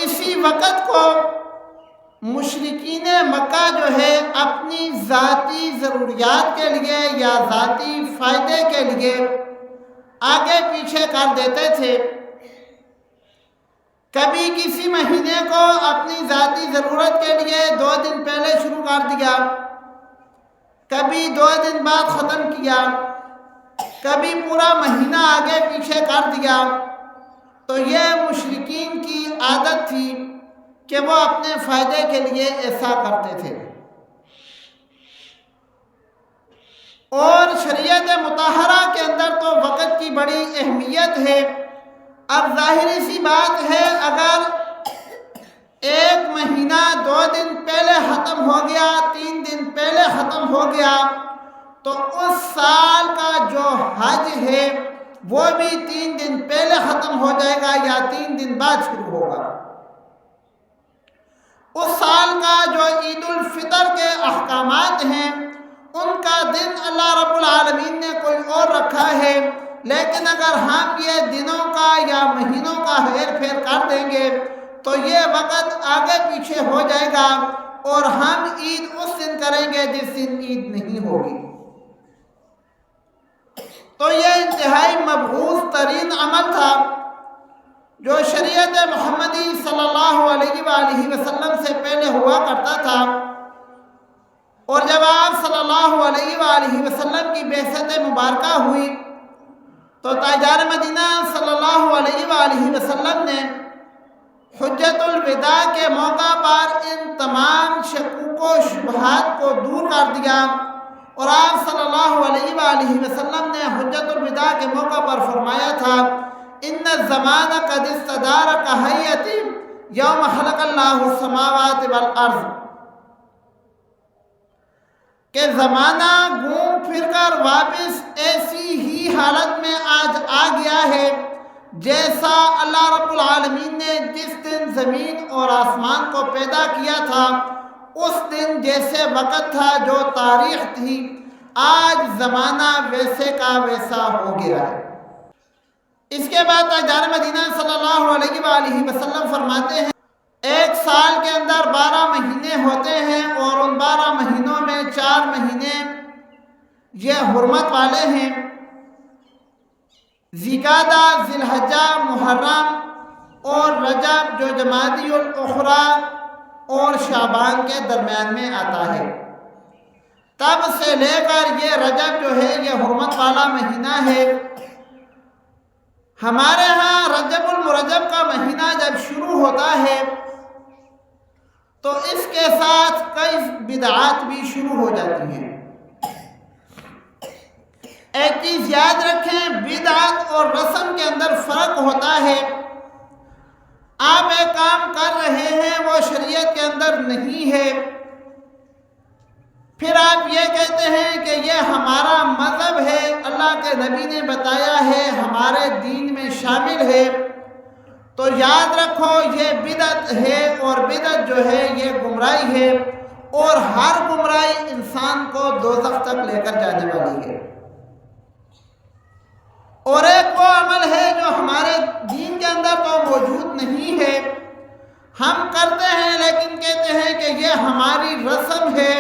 اسی وقت کو مشرکین مکہ جو ہے اپنی ذاتی ضروریات کے لیے یا ذاتی فائدے کے لیے آگے پیچھے کر دیتے تھے۔ کبھی کسی مہینے کو اپنی ذاتی ضرورت کے لیے 2 دن پہلے شروع کر دیا، کبھی 2 دن بعد ختم کیا، کبھی پورا مہینہ آگے پیچھے کر دیا۔ تو یہ مشرکین کی عادت تھی کہ وہ اپنے فائدے کے لیے ایسا کرتے تھے۔ اور شریعت مطہرہ کے اندر تو وقت کی بڑی اہمیت ہے۔ اب ظاہری سی بات ہے، اگر 1 مہینہ 2 دن پہلے ختم ہو گیا، 3 دن پہلے ختم ہو گیا، تو اس سال کا جو حج ہے وہ بھی 3 دن پہلے ختم ہو جائے گا یا 3 دن بعد شروع ہوگا۔ اس سال کا جو عید الفطر کے احکامات ہیں ان کا دن اللہ رب العالمین نے کوئی اور رکھا ہے، لیکن اگر ہم یہ دنوں کا یا مہینوں کا ہیر پھیر کر دیں گے تو یہ وقت آگے پیچھے ہو جائے گا اور ہم عید اس دن کریں گے جس دن عید نہیں ہوگی۔ تو یہ انتہائی مبغوض ترین عمل تھا جو شریعت محمدی صلی اللہ علیہ وآلہ وسلم سے پہلے ہوا کرتا تھا۔ اور جب آپ صلی اللہ علیہ وآلہ وسلم کی بعثت مبارکہ ہوئی تو تاجدار مدینہ صلی اللہ علیہ وآلہ وسلم نے حجت الوداع کے موقع پر ان تمام شکوک و شبہات کو دور کر دیا، اور آپ صلی اللہ علیہ وآلہ وسلم نے حجت الوداع کے موقع پر فرمایا تھا، ان الزمان قد استدار کہیت یوم خلق اللہ السماوات والارض، کہ زمانہ گھوم پھر کر واپس ایسی ہی حالت میں آج آ گیا ہے جیسا اللہ رب العالمین نے جس دن زمین اور آسمان کو پیدا کیا تھا اس دن جیسے وقت تھا، جو تاریخ تھی، آج زمانہ ویسے کا ویسا ہو گیا ہے۔ اس کے بعد تاجدار مدینہ صلی اللہ علیہ وآلہ وسلم فرماتے ہیں 1 سال کے اندر 12 مہینے ہوتے ہیں اور ان 12 مہینوں میں 4 مہینے یہ حرمت والے ہیں، ذوالقعدہ، ذی الحجہ، محرم اور رجب جو جمادی الاخری اور شعبان کے درمیان میں آتا ہے۔ تب سے لے کر یہ رجب جو ہے یہ حرمت والا مہینہ ہے۔ ہمارے ہاں رجب المرجب کا مہینہ جب شروع ہوتا ہے تو اس کے ساتھ کئی بدعات بھی شروع ہو جاتی ہیں۔ ایک چیز یاد رکھیں، بدعت اور رسم کے اندر فرق ہوتا ہے۔ آپ ایک کام کر رہے ہیں وہ شریعت کے اندر نہیں ہے، پھر آپ یہ کہتے ہیں کہ یہ ہمارا مذہب ہے، اللہ کے نبی نے بتایا ہے، ہمارے دین میں شامل ہے، تو یاد رکھو یہ بدعت ہے، اور بدعت جو ہے یہ گمراہی ہے، اور ہر گمراہی انسان کو دوزخ تک لے کر جانے والی ہے۔ اور ایک وہ عمل ہے جو ہمارے دین کے اندر تو موجود نہیں ہے، ہم کرتے ہیں لیکن کہتے ہیں کہ یہ ہماری رسم ہے،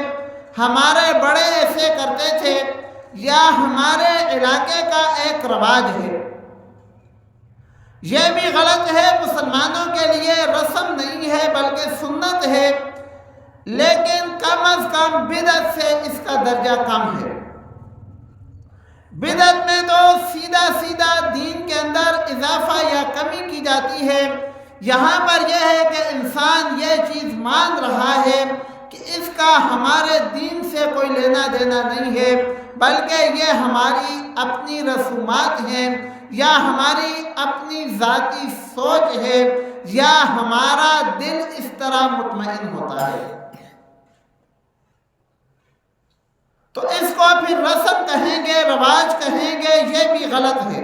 ہمارے بڑے ایسے کرتے تھے، یا ہمارے علاقے کا ایک رواج ہے۔ یہ بھی غلط ہے، مسلمانوں کے لیے رسم نہیں ہے بلکہ سنت ہے، لیکن کم از کم بدعت سے اس کا درجہ کم ہے۔ بدعت میں تو سیدھا سیدھا دین کے اندر اضافہ یا کمی کی جاتی ہے، یہاں پر یہ ہے کہ انسان یہ چیز مان رہا ہے کہ اس کا ہمارے دین سے کوئی لینا دینا نہیں ہے، بلکہ یہ ہماری اپنی رسومات ہیں، یا ہماری اپنی ذاتی سوچ ہے، یا ہمارا دل اس طرح مطمئن ہوتا ہے۔ تو اس کو پھر رسم کہیں گے، رواج کہیں گے، یہ بھی غلط ہے۔